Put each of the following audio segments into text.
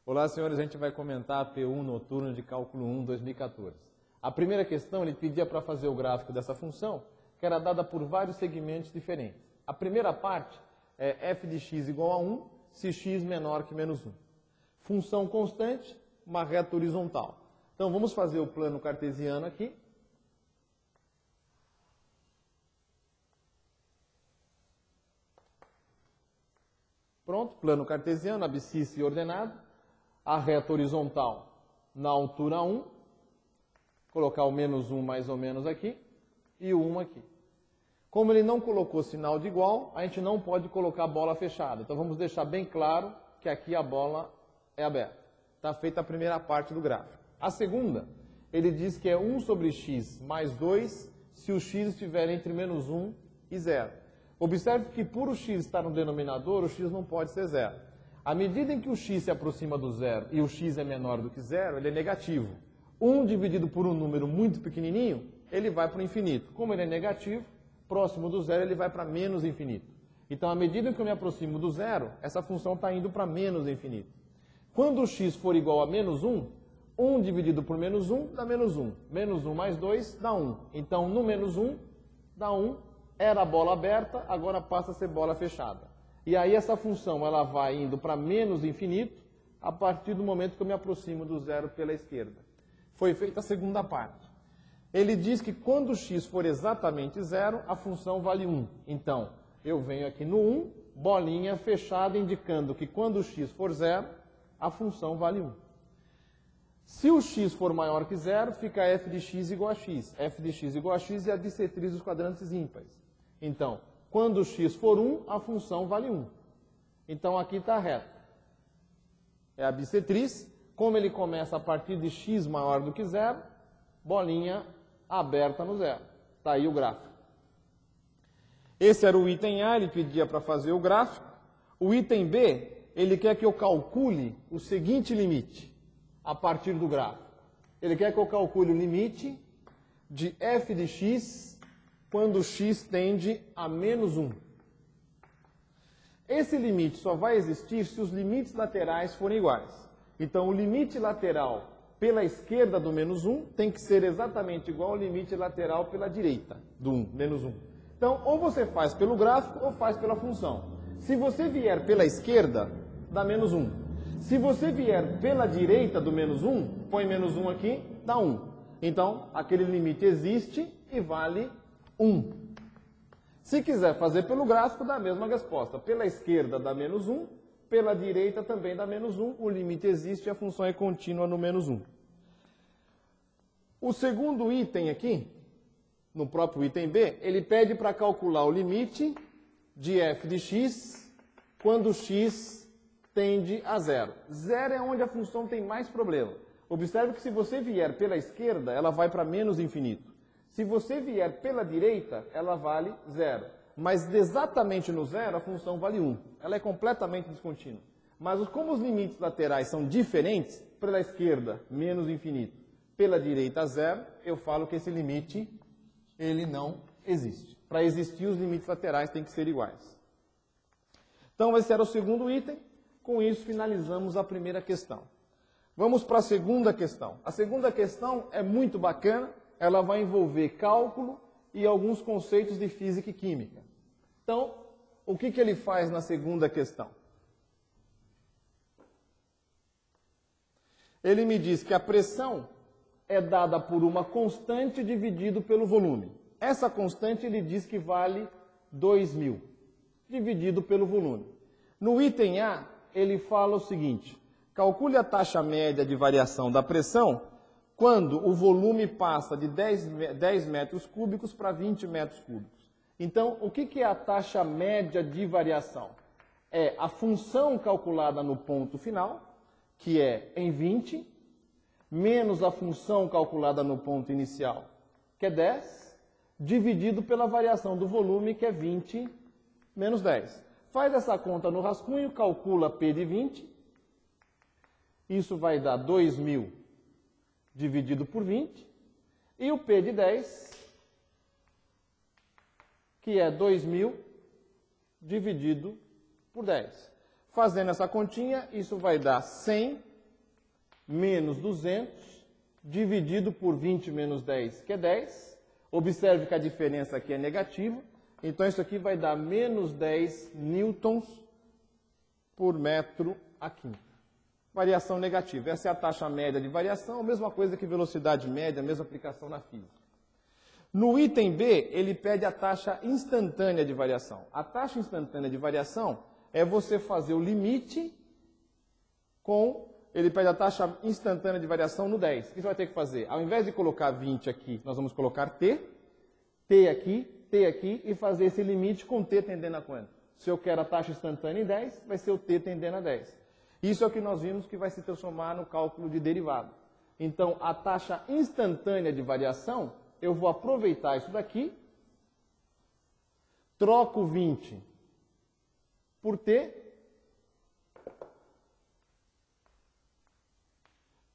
Olá, senhores, a gente vai comentar a P1 noturno de cálculo 1, 2014. A primeira questão, ele pedia para fazer o gráfico dessa função, que era dada por vários segmentos diferentes. A primeira parte é f de x igual a 1, se x menor que menos 1. Função constante, uma reta horizontal. Então, vamos fazer o plano cartesiano aqui. Pronto, plano cartesiano, abscissa e ordenado. A reta horizontal na altura 1. Colocar o menos 1 mais ou menos aqui. E o 1 aqui. Como ele não colocou sinal de igual, a gente não pode colocar a bola fechada. Então vamos deixar bem claro que aqui a bola é aberta. Está feita a primeira parte do gráfico. A segunda, ele diz que é 1 sobre x mais 2 se o x estiver entre menos 1 e 0. Observe que por o x estar no denominador, o x não pode ser 0. À medida em que o x se aproxima do zero e o x é menor do que 0, ele é negativo. 1 dividido por um número muito pequenininho, ele vai para o infinito. Como ele é negativo, próximo do zero ele vai para menos infinito. Então, à medida que eu me aproximo do zero, essa função está indo para menos infinito. Quando o x for igual a menos 1, 1 dividido por menos 1 dá menos 1. Menos 1 mais 2 dá 1. Então, no menos 1 dá 1. Era a bola aberta, agora passa a ser bola fechada. E aí essa função ela vai indo para menos infinito a partir do momento que eu me aproximo do zero pela esquerda. Foi feita a segunda parte. Ele diz que quando x for exatamente 0, a função vale 1. Então, eu venho aqui no 1, bolinha fechada, indicando que quando x for 0, a função vale 1. Se o x for maior que 0, fica f de x igual a x. f de x igual a x é a dissetriz dos quadrantes ímpares. Então, quando x for 1, a função vale 1. Então, aqui está a reta. É a bissetriz. Como ele começa a partir de x maior do que 0, bolinha aberta no zero. Está aí o gráfico. Esse era o item A, ele pedia para fazer o gráfico. O item B, ele quer que eu calcule o seguinte limite a partir do gráfico. Ele quer que eu calcule o limite de f de x quando x tende a menos 1. Esse limite só vai existir se os limites laterais forem iguais. Então, o limite lateral pela esquerda do menos 1 tem que ser exatamente igual ao limite lateral pela direita do menos 1. Então, ou você faz pelo gráfico ou faz pela função. Se você vier pela esquerda, dá menos 1. Se você vier pela direita do menos 1, põe menos 1 aqui, dá 1. Então, aquele limite existe e vale 1. Se quiser fazer pelo gráfico, dá a mesma resposta. Pela esquerda dá menos 1, pela direita também dá menos 1, o limite existe e a função é contínua no menos 1. O segundo item aqui, no próprio item B, ele pede para calcular o limite de f de x quando x tende a 0. 0 é onde a função tem mais problema. Observe que se você vier pela esquerda, ela vai para menos infinito. Se você vier pela direita, ela vale 0. Mas exatamente no zero, a função vale 1. Ela é completamente descontínua. Mas como os limites laterais são diferentes, pela esquerda, menos infinito, pela direita, 0, eu falo que esse limite, ele não existe. Para existir, os limites laterais têm que ser iguais. Então, esse era o segundo item. Com isso, finalizamos a primeira questão. Vamos para a segunda questão. A segunda questão é muito bacana. Ela vai envolver cálculo e alguns conceitos de física e química. Então, o que ele faz na segunda questão? Ele me diz que a pressão é dada por uma constante dividido pelo volume. Essa constante ele diz que vale 2.000, dividido pelo volume. No item A, ele fala o seguinte: calcule a taxa média de variação da pressão quando o volume passa de 10 metros cúbicos para 20 metros cúbicos. Então, o que é a taxa média de variação? É a função calculada no ponto final, que é em 20, menos a função calculada no ponto inicial, que é 10, dividido pela variação do volume, que é 20 menos 10. Faz essa conta no rascunho, calcula P de 20, isso vai dar 2.000 dividido por 20, e o P de 10, que é 2.000 dividido por 10. Fazendo essa continha, isso vai dar 100 menos 200, dividido por 20 menos 10, que é 10. Observe que a diferença aqui é negativa. Então, isso aqui vai dar menos 10 newtons por metro a quinto. Variação negativa. Essa é a taxa média de variação, a mesma coisa que velocidade média, a mesma aplicação na física. No item B, ele pede a taxa instantânea de variação. A taxa instantânea de variação é você fazer o limite com... Ele pede a taxa instantânea de variação no 10. O que você vai ter que fazer? Ao invés de colocar 20 aqui, nós vamos colocar T aqui e fazer esse limite com T tendendo a quanto? Se eu quero a taxa instantânea em 10, vai ser o T tendendo a 10. Isso é o que nós vimos que vai se transformar no cálculo de derivada. Então, a taxa instantânea de variação, eu vou aproveitar isso daqui, troco 20 por T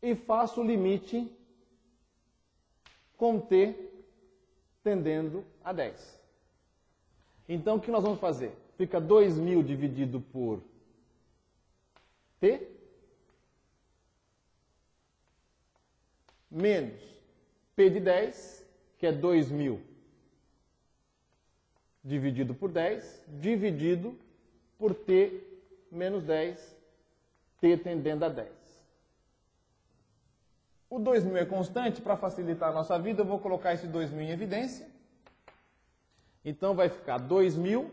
e faço o limite com T tendendo a 10. Então, o que nós vamos fazer? Fica 2.000 dividido por T menos P de 10, que é 2.000 dividido por 10, dividido por T menos 10, T tendendo a 10. O 2.000 é constante, para facilitar a nossa vida, eu vou colocar esse 2.000 em evidência. Então, vai ficar 2.000,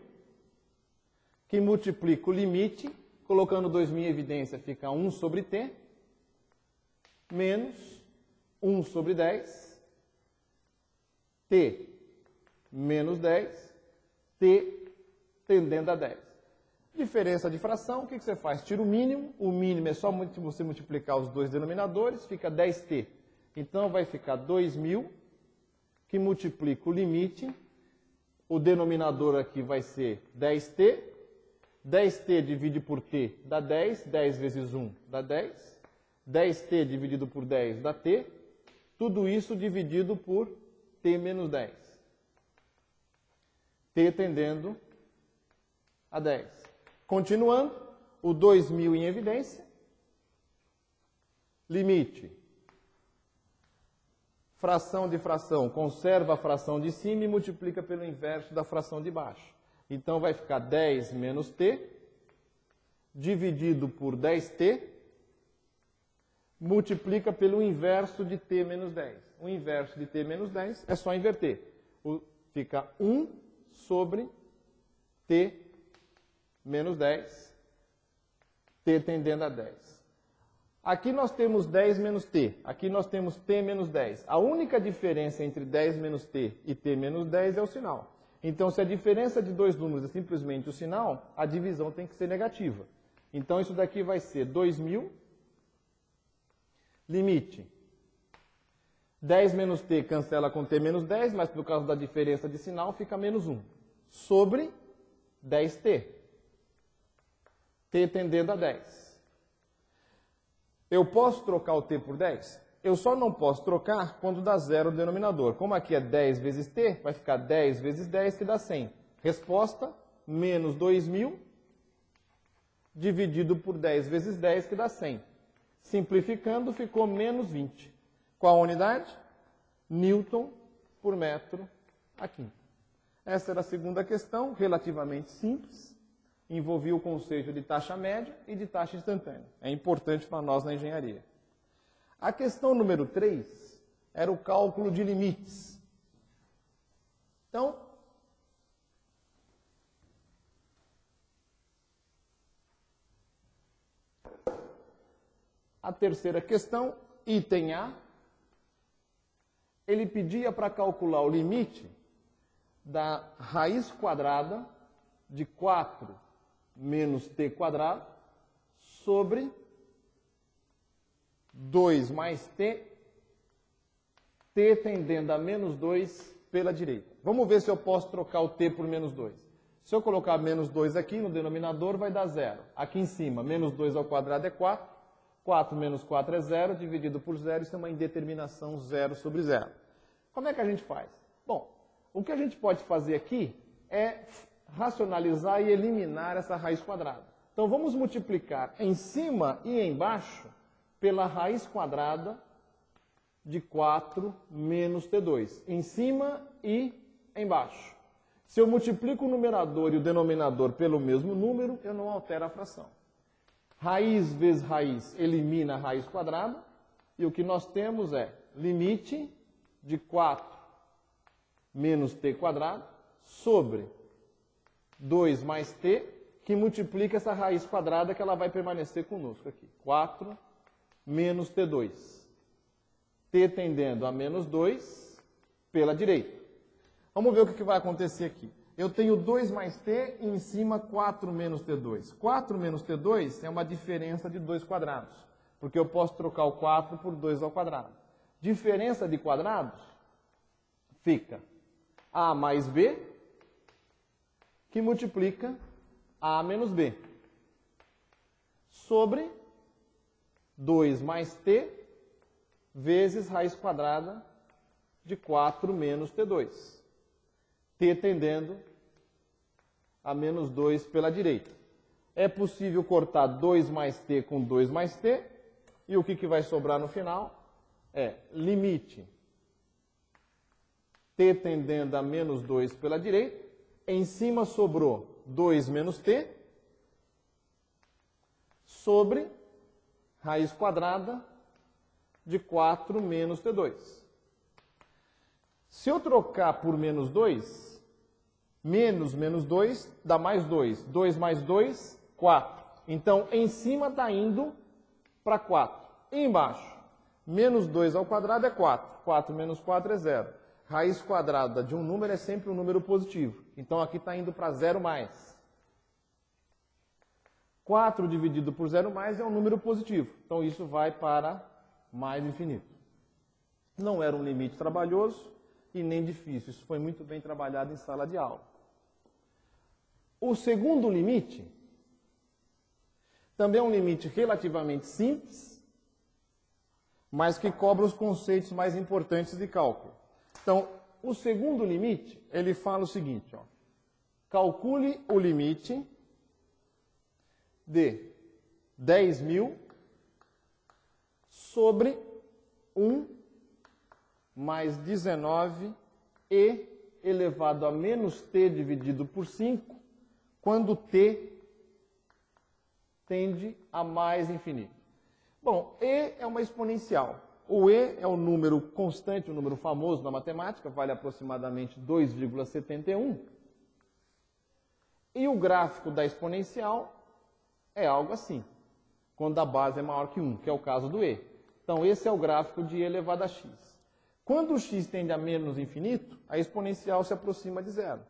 que multiplica o limite, colocando 2.000 em evidência, fica 1 sobre T, menos 1 sobre 10, T menos 10, T tendendo a 10. Diferença de fração, o que você faz? Tira o mínimo é só você multiplicar os dois denominadores, fica 10t. Então, vai ficar 2.000, que multiplica o limite, o denominador aqui vai ser 10t, 10t dividido por t dá 10, 10 vezes 1 dá 10, 10t dividido por 10 dá t, tudo isso dividido por t menos 10. T tendendo a 10. Continuando, o 2.000 em evidência, limite, fração de fração, conserva a fração de cima e multiplica pelo inverso da fração de baixo. Então, vai ficar 10 menos t, dividido por 10t, multiplica pelo inverso de t menos 10. O inverso de t menos 10 é só inverter. Fica 1 sobre t menos 10, t tendendo a 10. Aqui nós temos 10 menos t, aqui nós temos t menos 10. A única diferença entre 10 menos t e t menos 10 é o sinal. Então, se a diferença de dois números é simplesmente o sinal, a divisão tem que ser negativa. Então, isso daqui vai ser 2.000, limite. 10 menos t cancela com t menos 10, mas por causa da diferença de sinal fica menos 1. Sobre 10t. T tendendo a 10. Eu posso trocar o t por 10? Eu só não posso trocar quando dá zero o denominador. Como aqui é 10 vezes t, vai ficar 10 vezes 10, que dá 100. Resposta, menos 2.000, dividido por 10 vezes 10, que dá 100. Simplificando, ficou menos 20. Qual a unidade? Newton por metro a quinto. Essa era a segunda questão, relativamente simples. Envolvia o conceito de taxa média e de taxa instantânea. É importante para nós na engenharia. A questão número 3 era o cálculo de limites. Então, a terceira questão, item A, ele pedia para calcular o limite da raiz quadrada de 4 menos t quadrado sobre 2 mais t, t tendendo a menos 2 pela direita. Vamos ver se eu posso trocar o t por menos 2. Se eu colocar menos 2 aqui no denominador, vai dar 0. Aqui em cima, menos 2 ao quadrado é 4. 4 menos 4 é 0, dividido por 0, isso é uma indeterminação 0 sobre 0. Como é que a gente faz? Bom, o que a gente pode fazer aqui é racionalizar e eliminar essa raiz quadrada. Então, vamos multiplicar em cima e embaixo pela raiz quadrada de 4 menos T2, em cima e embaixo. Se eu multiplico o numerador e o denominador pelo mesmo número, eu não altero a fração. Raiz vezes raiz elimina a raiz quadrada, e o que nós temos é limite de 4 menos t quadrado sobre 2 mais t, que multiplica essa raiz quadrada que ela vai permanecer conosco aqui. 4 menos t2. T tendendo a menos 2 pela direita. Vamos ver o que vai acontecer aqui. Eu tenho 2 mais t e em cima 4 menos t2. 4 menos t2 é uma diferença de 2 quadrados, porque eu posso trocar o 4 por 2 ao quadrado. Diferença de quadrados fica a mais b, que multiplica a menos b, sobre 2 mais t vezes raiz quadrada de 4 menos t2. T tendendo a menos 2 pela direita. É possível cortar 2 mais t com 2 mais t, e o que vai sobrar no final é limite t tendendo a menos 2 pela direita, em cima sobrou 2 menos t, sobre raiz quadrada de 4 menos t2. Se eu trocar por menos 2, menos menos 2 dá mais 2. 2 mais 2, 4. Então, em cima está indo para 4. E embaixo, menos 2 ao quadrado é 4. 4 menos 4 é 0. Raiz quadrada de um número é sempre um número positivo. Então, aqui está indo para 0 mais. 4 dividido por 0 mais é um número positivo. Então, isso vai para mais infinito. Não era um limite trabalhoso e nem difícil. Isso foi muito bem trabalhado em sala de aula. O segundo limite também é um limite relativamente simples, mas que cobra os conceitos mais importantes de cálculo. Então, o segundo limite, ele fala o seguinte, ó, calcule o limite de 10.000 sobre 1 mais 19 e elevado a menos t dividido por 5, quando t tende a mais infinito. Bom, e é uma exponencial. O e é o número constante, o número famoso na matemática, vale aproximadamente 2,71. E o gráfico da exponencial é algo assim, quando a base é maior que 1, que é o caso do e. Então, esse é o gráfico de e elevado a x. Quando o x tende a menos infinito, a exponencial se aproxima de zero.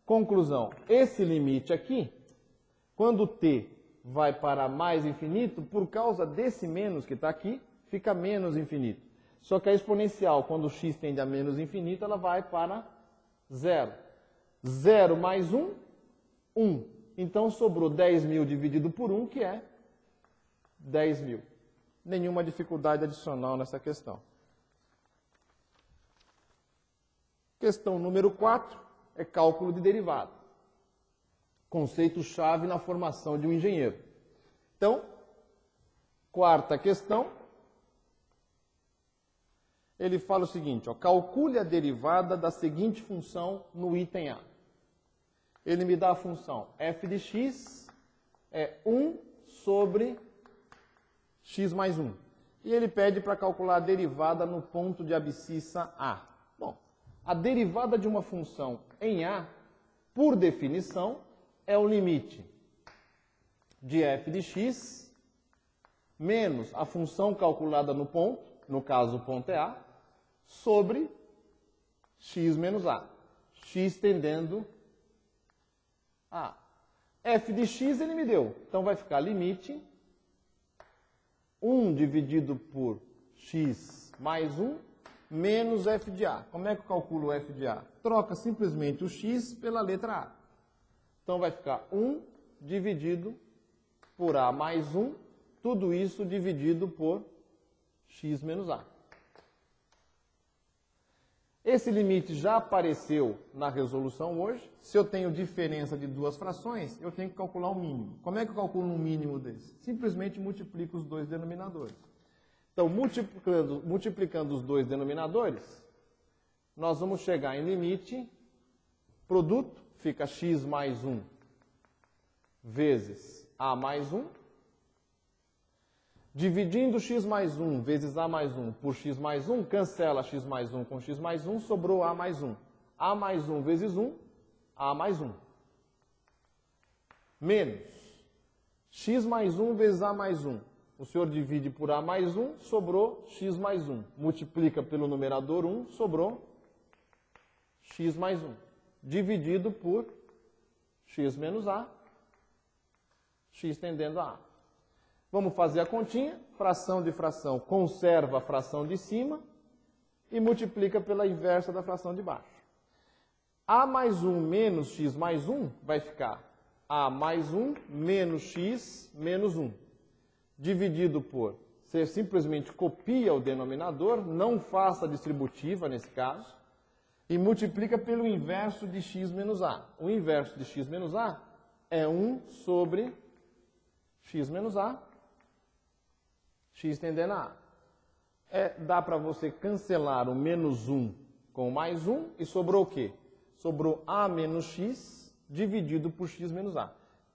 Conclusão, esse limite aqui, quando t vai para mais infinito, por causa desse menos que está aqui, fica menos infinito. Só que a exponencial, quando o x tende a menos infinito, ela vai para zero. 0 mais 1, 1. Então, sobrou 10.000 dividido por 1, que é 10.000. Nenhuma dificuldade adicional nessa questão. Questão número 4 é cálculo de derivada. Conceito-chave na formação de um engenheiro. Então, quarta questão, ele fala o seguinte, ó, calcule a derivada da seguinte função no item A. Ele me dá a função f de x é 1 sobre x mais 1. E ele pede para calcular a derivada no ponto de abscissa A. Bom, a derivada de uma função em A, por definição, é o limite de f de x menos a função calculada no ponto, no caso o ponto é A, sobre x menos A. X tendendo a f de x ele me deu. Então vai ficar limite 1 dividido por x mais 1 menos f de A. Como é que eu calculo o f de A? Troca simplesmente o x pela letra A. Então vai ficar 1 dividido por A mais 1, tudo isso dividido por x menos A. Esse limite já apareceu na resolução hoje. Se eu tenho diferença de duas frações, eu tenho que calcular o mínimo. Como é que eu calculo um mínimo desse? Simplesmente multiplico os dois denominadores. Então, multiplicando os dois denominadores, nós vamos chegar em limite, produto, fica x mais 1 vezes a mais 1. Dividindo x mais 1 vezes a mais 1 por x mais 1, cancela x mais 1 com x mais 1, sobrou a mais 1. A mais 1 vezes 1, a mais 1. Menos x mais 1 vezes a mais 1. O senhor divide por a mais 1, sobrou x mais 1. Multiplica pelo numerador 1, sobrou x mais 1. Dividido por x menos a, x tendendo a a. Vamos fazer a continha, fração de fração conserva a fração de cima e multiplica pela inversa da fração de baixo. A mais 1 menos x mais 1 vai ficar a mais 1 menos x menos 1. Dividido por, você simplesmente copia o denominador, não faça distributiva nesse caso, e multiplica pelo inverso de x menos a. O inverso de x menos a é 1 sobre x menos a, x tendendo a a. Dá para você cancelar o menos 1 com mais 1 e sobrou o quê? Sobrou a menos x dividido por x menos a.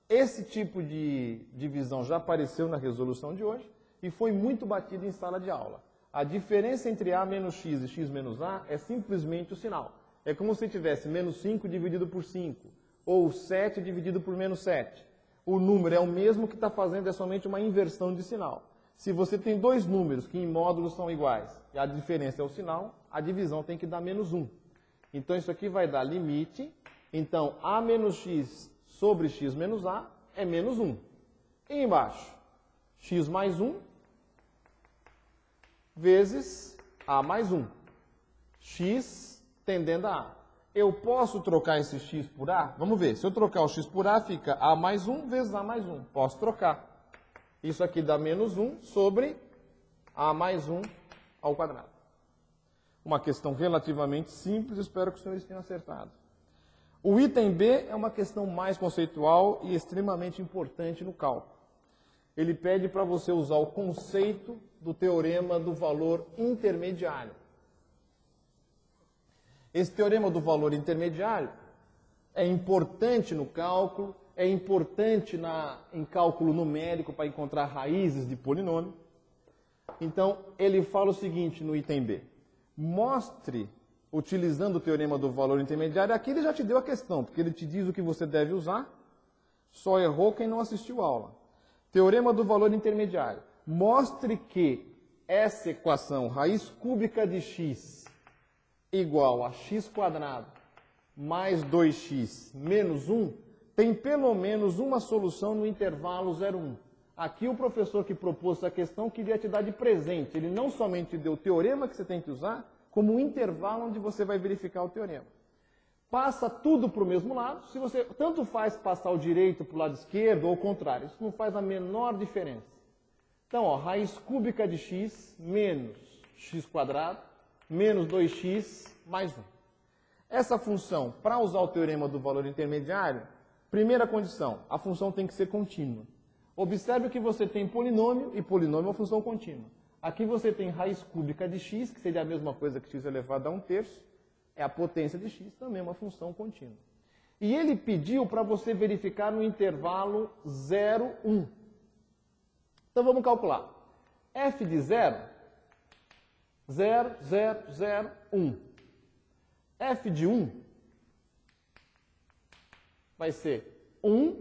Esse tipo de divisão já apareceu na resolução de hoje e foi muito batido em sala de aula. A diferença entre a menos x e x menos a é simplesmente o sinal. É como se tivesse menos 5 dividido por 5 ou 7 dividido por menos 7. O número é o mesmo, que está fazendo é somente uma inversão de sinal. Se você tem dois números que em módulos são iguais e a diferença é o sinal, a divisão tem que dar menos 1. Então isso aqui vai dar limite. Então a menos x sobre x menos a é menos 1. E embaixo, x mais 1 vezes a mais 1. X tendendo a a. Eu posso trocar esse x por a? Vamos ver. Se eu trocar o x por a, fica a mais 1 vezes a mais 1. Posso trocar. Isso aqui dá menos 1 sobre a mais 1 ao quadrado. Uma questão relativamente simples, espero que os senhores tenham acertado. O item B é uma questão mais conceitual e extremamente importante no cálculo. Ele pede para você usar o conceito do teorema do valor intermediário. Esse teorema do valor intermediário é importante no cálculo, é importante em cálculo numérico para encontrar raízes de polinômio. Então, ele fala o seguinte no item B. Mostre, utilizando o teorema do valor intermediário, aqui ele já te deu a questão, porque ele te diz o que você deve usar, só errou quem não assistiu a aula. Teorema do valor intermediário. Mostre que essa equação, raiz cúbica de x igual a x quadrado mais 2x menos 1, tem pelo menos uma solução no intervalo 0,1. Aqui o professor que propôs essa questão queria te dar de presente. Ele não somente te deu o teorema que você tem que usar, como um intervalo onde você vai verificar o teorema. Passa tudo para o mesmo lado. Se você tanto faz passar o direito para o lado esquerdo ou o contrário, isso não faz a menor diferença. Então, ó, raiz cúbica de x menos x quadrado menos 2x mais 1. Essa função, para usar o teorema do valor intermediário, primeira condição, a função tem que ser contínua. Observe que você tem polinômio, e polinômio é uma função contínua. Aqui você tem raiz cúbica de x, que seria a mesma coisa que x elevado a 1/3, é a potência de x, também é uma função contínua. E ele pediu para você verificar no intervalo 0, 1. Então vamos calcular. F de 0, 0, 0, 0, 1. F de 1 vai ser 1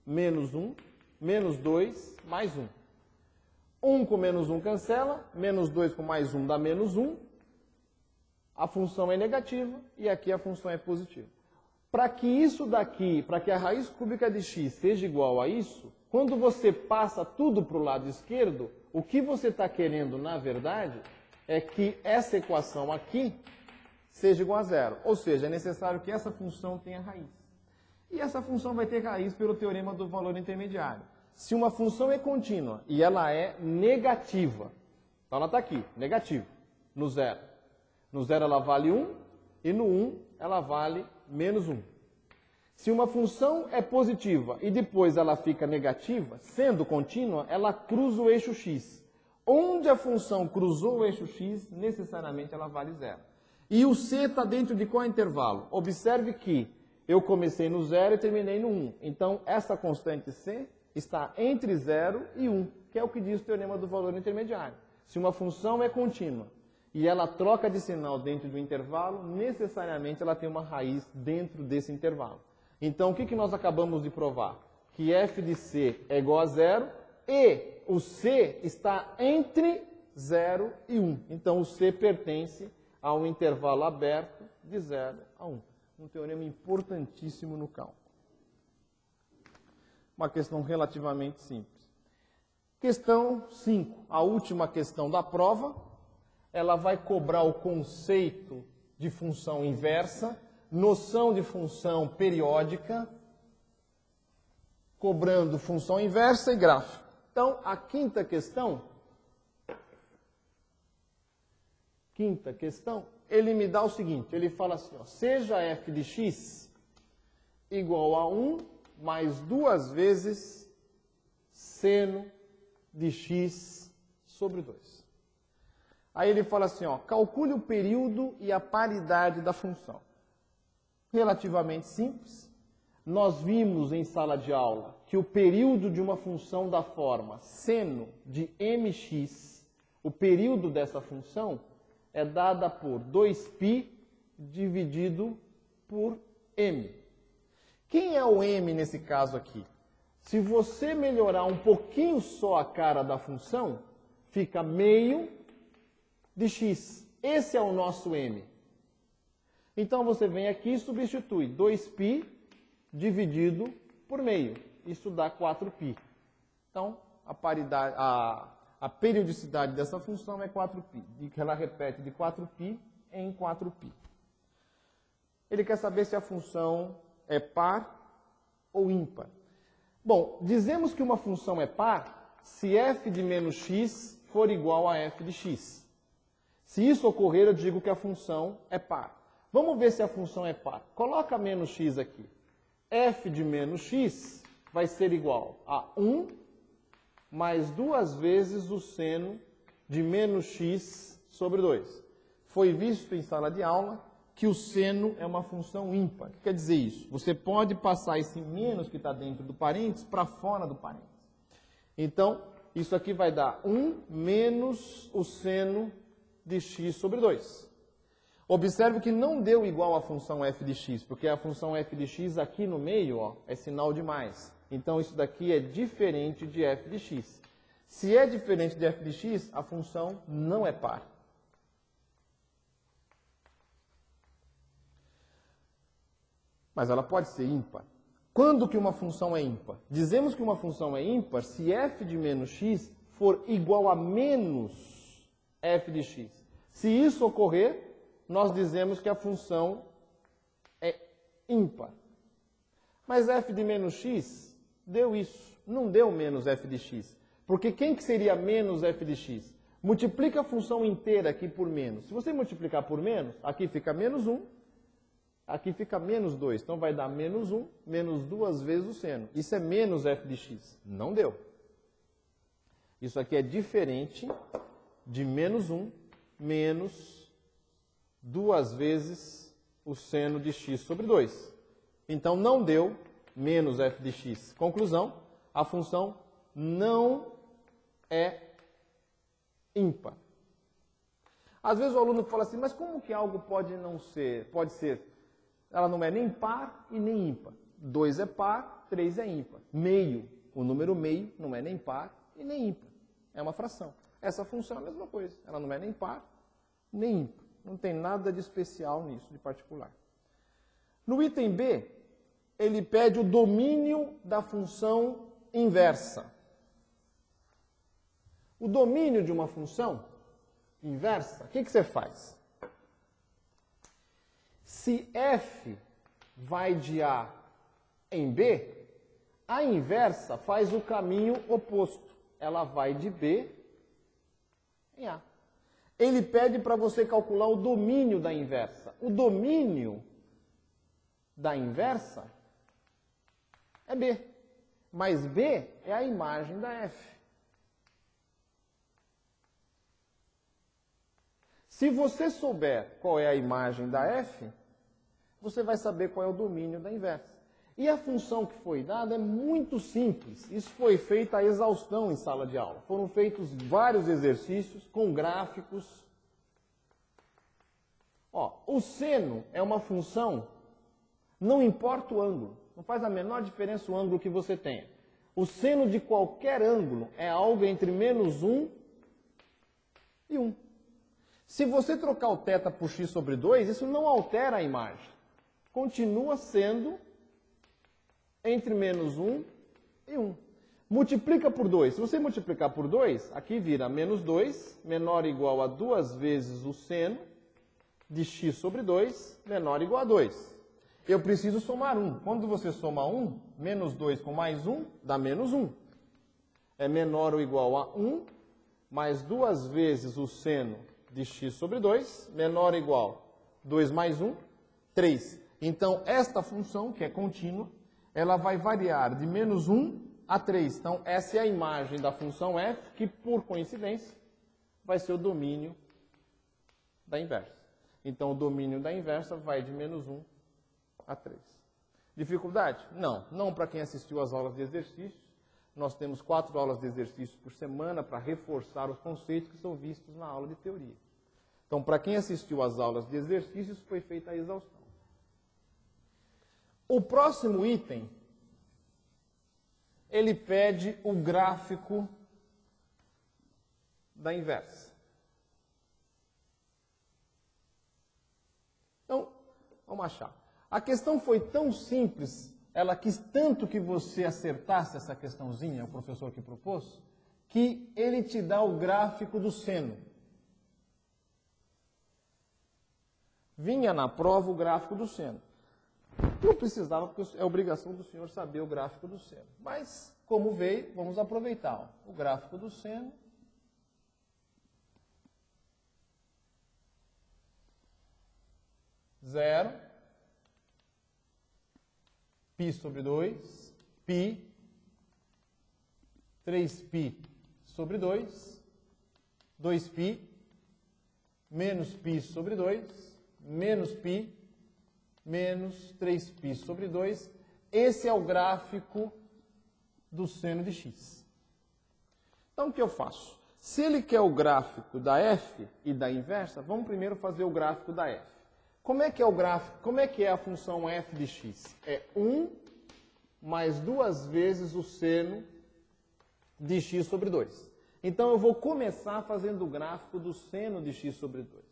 menos 1, menos 2, mais 1. 1 com menos 1 cancela, menos 2 com mais 1 dá menos 1. A função é negativa e aqui a função é positiva. Para que isso daqui, para que a raiz cúbica de x seja igual a isso, quando você passa tudo para o lado esquerdo, o que você está querendo, na verdade, é que essa equação aqui seja igual a 0. Ou seja, é necessário que essa função tenha raiz. E essa função vai ter raiz pelo teorema do valor intermediário. Se uma função é contínua e ela é negativa, então ela está aqui, negativa, no 0. No 0 ela vale 1 e no 1 ela vale menos 1. Se uma função é positiva e depois ela fica negativa, sendo contínua, ela cruza o eixo x. Onde a função cruzou o eixo x, necessariamente ela vale zero. E o c está dentro de qual intervalo? Observe que eu comecei no 0 e terminei no 1. Então, essa constante c está entre 0 e 1, que é o que diz o teorema do valor intermediário. Se uma função é contínua e ela troca de sinal dentro de um intervalo, necessariamente ela tem uma raiz dentro desse intervalo. Então, o que nós acabamos de provar? Que f de c é igual a 0 e o c está entre 0 e 1. Então, o c pertence a um intervalo aberto de 0 a 1. Um teorema importantíssimo no cálculo. Uma questão relativamente simples. Questão 5, a última questão da prova. Ela vai cobrar o conceito de função inversa, noção de função periódica, cobrando função inversa e gráfico. Então, a quinta questão, ele me dá o seguinte, ele fala assim, ó, seja f de x igual a 1 mais 2 vezes seno de x sobre 2. Aí ele fala assim, ó, calcule o período e a paridade da função. Relativamente simples. Nós vimos em sala de aula que o período de uma função da forma seno de mx, o período dessa função é dada por 2π dividido por m. Quem é o m nesse caso aqui? Se você melhorar um pouquinho só a cara da função, fica meio de x. Esse é o nosso m. Então você vem aqui e substitui 2π dividido por meio. Isso dá 4π. Então, a periodicidade dessa função é 4π. Ela repete de 4π em 4π. Ele quer saber se a função é par ou ímpar. Bom, dizemos que uma função é par se f de menos x for igual a f de x. Se isso ocorrer, eu digo que a função é par. Vamos ver se a função é par. Coloca menos x aqui. F de menos x vai ser igual a 1 mais 2 vezes o seno de menos x sobre 2. Foi visto em sala de aula que o seno é uma função ímpar. O que quer dizer isso? Você pode passar esse menos que está dentro do parênteses para fora do parênteses. Então, isso aqui vai dar 1 menos o seno de x sobre 2. Observe que não deu igual à função f de x, porque a função f de x aqui no meio, ó, é sinal de mais. Então, isso daqui é diferente de f de x. Se é diferente de f de x, a função não é par. Mas ela pode ser ímpar. Quando que uma função é ímpar? Dizemos que uma função é ímpar se f de menos x for igual a menos f de x. Se isso ocorrer, nós dizemos que a função é ímpar. Mas f de menos x deu isso, não deu menos f de x. Porque quem que seria menos f de x? Multiplica a função inteira aqui por menos. Se você multiplicar por menos, aqui fica menos 1, aqui fica menos 2. Então vai dar menos 1, menos 2 vezes o seno. Isso é menos f de x. Não deu. Isso aqui é diferente de menos 1, menos 2 vezes o seno de x sobre 2. Então, não deu menos f de x. Conclusão, a função não é ímpar. Às vezes o aluno fala assim, mas como que algo pode não ser? Pode ser, ela não é nem par e nem ímpar. 2 é par, 3 é ímpar. Meio, o número meio não é nem par e nem ímpar. É uma fração. Essa função é a mesma coisa. Ela não é nem par, nem ímpar. Não tem nada de especial nisso, de particular. No item B, ele pede o domínio da função inversa. O domínio de uma função inversa, o que você faz? Se f vai de A em B, a inversa faz o caminho oposto. Ela vai de B em A. Ele pede para você calcular o domínio da inversa. O domínio da inversa é B. Mas B é a imagem da F. Se você souber qual é a imagem da f, você vai saber qual é o domínio da inversa. E a função que foi dada é muito simples. Isso foi feito a exaustão em sala de aula. Foram feitos vários exercícios com gráficos. Ó, o seno é uma função, não importa o ângulo. Não faz a menor diferença o ângulo que você tenha. O seno de qualquer ângulo é algo entre -1 e 1. Se você trocar o θ por x sobre 2, isso não altera a imagem. Continua sendo entre -1 e 1. Multiplica por 2. Se você multiplicar por 2, aqui vira -2 menor ou igual a 2 vezes o seno de x sobre 2 menor ou igual a 2. Eu preciso somar 1. Quando você soma 1, -2 com mais 1 dá -1. É menor ou igual a 1 mais 2 vezes o seno de x sobre 2, menor ou igual a 2 mais 1, 3. Então, esta função, que é contínua, ela vai variar de -1 a 3. Então, essa é a imagem da função f, que, por coincidência, vai ser o domínio da inversa. Então, o domínio da inversa vai de -1 a 3. Dificuldade? Não. Não para quem assistiu às aulas de exercícios. Nós temos 4 aulas de exercícios por semana para reforçar os conceitos que são vistos na aula de teoria. Então, para quem assistiu às aulas de exercícios, foi feita a exaustão. O próximo item, ele pede o gráfico da inversa. Então, vamos achar. A questão foi tão simples, ela quis tanto que você acertasse essa questãozinha, o professor que propôs, que ele te dá o gráfico do seno. Vinha na prova o gráfico do seno. Não precisava, porque é obrigação do senhor saber o gráfico do seno. Mas, como veio, vamos aproveitar. Ó. O gráfico do seno. Zero. Π sobre 2. Π. 3π sobre 2. 2π. Menos π sobre 2. Menos π. Menos 3π sobre 2. Esse é o gráfico do seno de x. Então, o que eu faço? Se ele quer o gráfico da f e da inversa, vamos primeiro fazer o gráfico da f. Como é que é o gráfico? Como é que é a função f de x? É 1 mais 2 vezes o seno de x sobre 2. Então, eu vou começar fazendo o gráfico do seno de x sobre 2.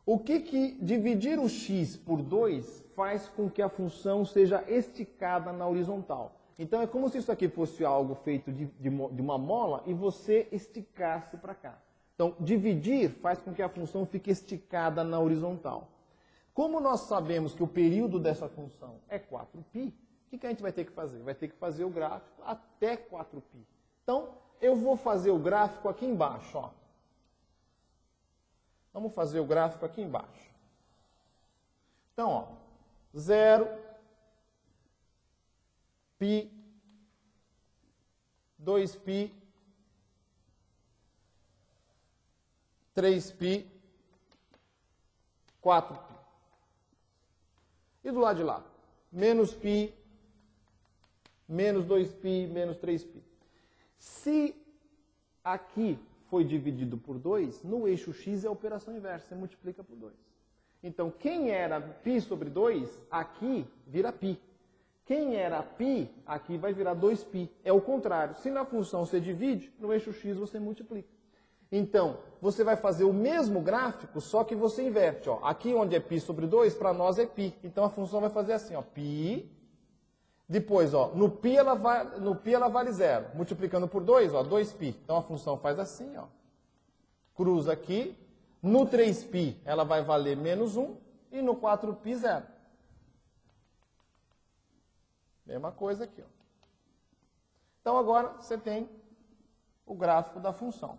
O que dividir o x por 2 faz com que a função seja esticada na horizontal. Então, é como se isso aqui fosse algo feito de uma mola e você esticasse para cá. Então, dividir faz com que a função fique esticada na horizontal. Como nós sabemos que o período dessa função é 4π, o que a gente vai ter que fazer? Vai ter que fazer o gráfico até 4π. Então, eu vou fazer o gráfico aqui embaixo, ó. Vamos fazer o gráfico aqui embaixo. Então, ó, 0, π, 2π, 3π, 4π. E do lado de lá? Menos π, menos 2π, menos 3π. Se aqui foi dividido por 2, no eixo x é a operação inversa, você multiplica por 2. Então, quem era π sobre 2, aqui vira π. Quem era π, aqui vai virar 2π. É o contrário. Se na função você divide, no eixo x você multiplica. Então, você vai fazer o mesmo gráfico, só que você inverte. Ó. Aqui onde é π sobre 2, para nós é π. Então, a função vai fazer assim, ó, π. Depois, ó, no π ela vale 0. Multiplicando por 2, ó, 2π. Então, a função faz assim, ó. Cruza aqui. No 3π, ela vai valer menos 1. E no 4π, 0. Mesma coisa aqui, ó. Então, agora, você tem o gráfico da função.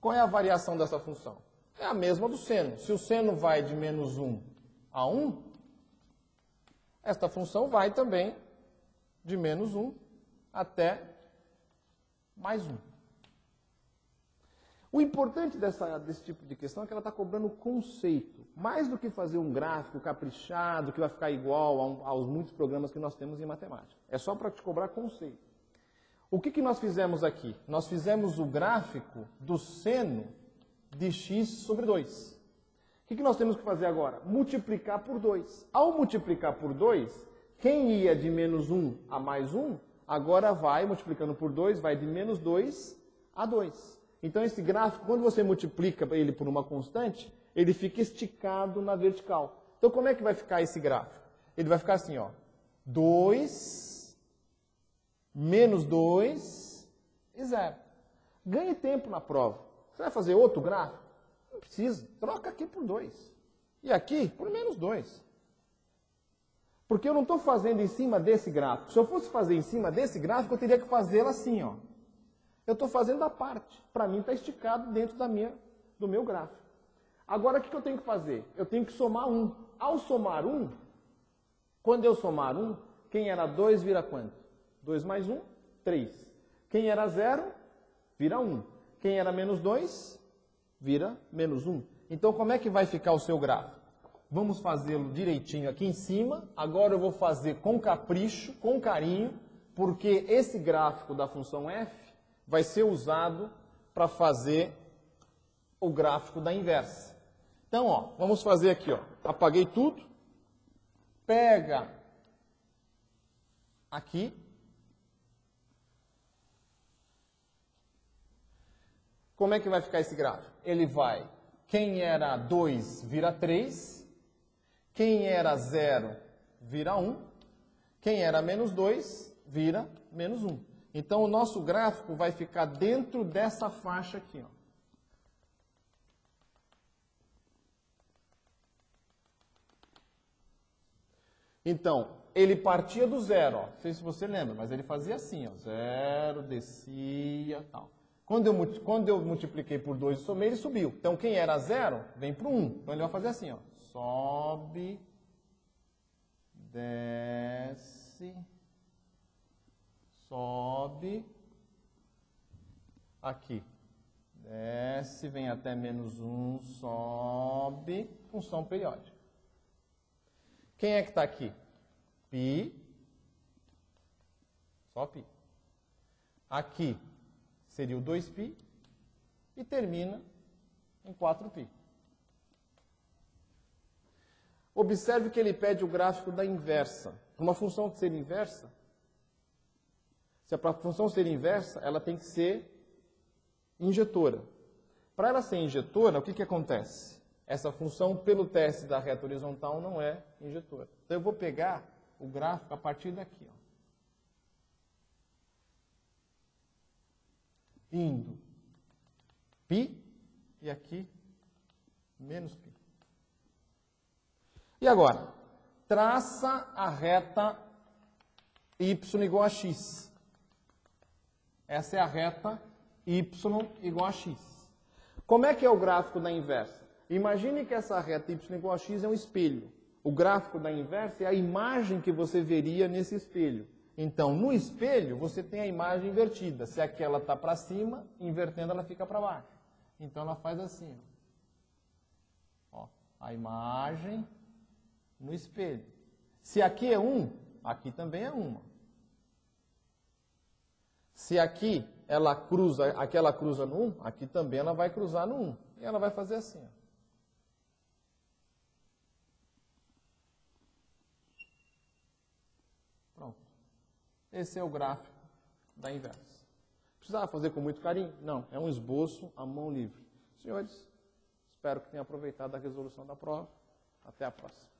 Qual é a variação dessa função? É a mesma do seno. Se o seno vai de menos 1 a 1... esta função vai também de menos 1 até mais 1. O importante desse tipo de questão é que ela está cobrando conceito, mais do que fazer um gráfico caprichado, que vai ficar igual aos muitos programas que nós temos em matemática. É só para te cobrar conceito. O que nós fizemos aqui? Nós fizemos o gráfico do seno de x sobre 2. O que nós temos que fazer agora? Multiplicar por 2. Ao multiplicar por 2, quem ia de menos 1 a mais 1, agora vai, multiplicando por 2, vai de menos 2 a 2. Então, esse gráfico, quando você multiplica ele por uma constante, ele fica esticado na vertical. Então, como é que vai ficar esse gráfico? Ele vai ficar assim, ó, 2, menos 2 e 0. Ganhe tempo na prova. Você vai fazer outro gráfico? Não precisa. Troca aqui por 2. E aqui por menos 2. Porque eu não estou fazendo em cima desse gráfico. Se eu fosse fazer em cima desse gráfico, eu teria que fazê-lo assim, ó. Eu estou fazendo a parte. Para mim está esticado dentro do meu gráfico. Agora, o que eu tenho que fazer? Eu tenho que somar 1. Ao somar 1, quando eu somar 1, quem era 2 vira quanto? 2 mais 1, 3. Quem era 0, vira 1. Quem era menos 2, vira menos 1. Então, como é que vai ficar o seu gráfico? Vamos fazê-lo direitinho aqui em cima. Agora eu vou fazer com capricho, com carinho, porque esse gráfico da função f vai ser usado para fazer o gráfico da inversa. Então, ó, vamos fazer aqui, ó. Apaguei tudo. Pega aqui. Como é que vai ficar esse gráfico? Ele vai, quem era 2 vira 3, quem era 0 vira 1, quem era menos 2 vira menos 1. Então, o nosso gráfico vai ficar dentro dessa faixa aqui, ó. Então, ele partia do 0, ó. Não sei se você lembra, mas ele fazia assim, ó. 0, descia, tal. Quando eu multipliquei por 2 e somei, ele subiu. Então, quem era 0, vem para o 1. Então, ele vai fazer assim, ó. Sobe, desce, sobe, aqui, desce, vem até menos 1, sobe, função periódica. Quem é que está aqui? Π, só π. Aqui seria o 2π e termina em 4π. Observe que ele pede o gráfico da inversa. Uma função de ser inversa, se a função ser inversa, ela tem que ser injetora. Para ela ser injetora, o que acontece? Essa função, pelo teste da reta horizontal, não é injetora. Então, eu vou pegar o gráfico a partir daqui, ó. Indo π e aqui menos π. E agora? Traça a reta y igual a x. Essa é a reta y igual a x. Como é que é o gráfico da inversa? Imagine que essa reta y igual a x é um espelho. O gráfico da inversa é a imagem que você veria nesse espelho. Então, no espelho, você tem a imagem invertida. Se aquela está para cima, invertendo, ela fica para baixo. Então, ela faz assim. Ó, a imagem no espelho. Se aqui é 1, aqui também é 1. Se aqui ela cruza, aqui ela cruza no 1, aqui também ela vai cruzar no 1. E ela vai fazer assim, ó. Pronto. Esse é o gráfico da inversa. Precisava fazer com muito carinho? Não, é um esboço à mão livre. Senhores, espero que tenham aproveitado a resolução da prova. Até a próxima.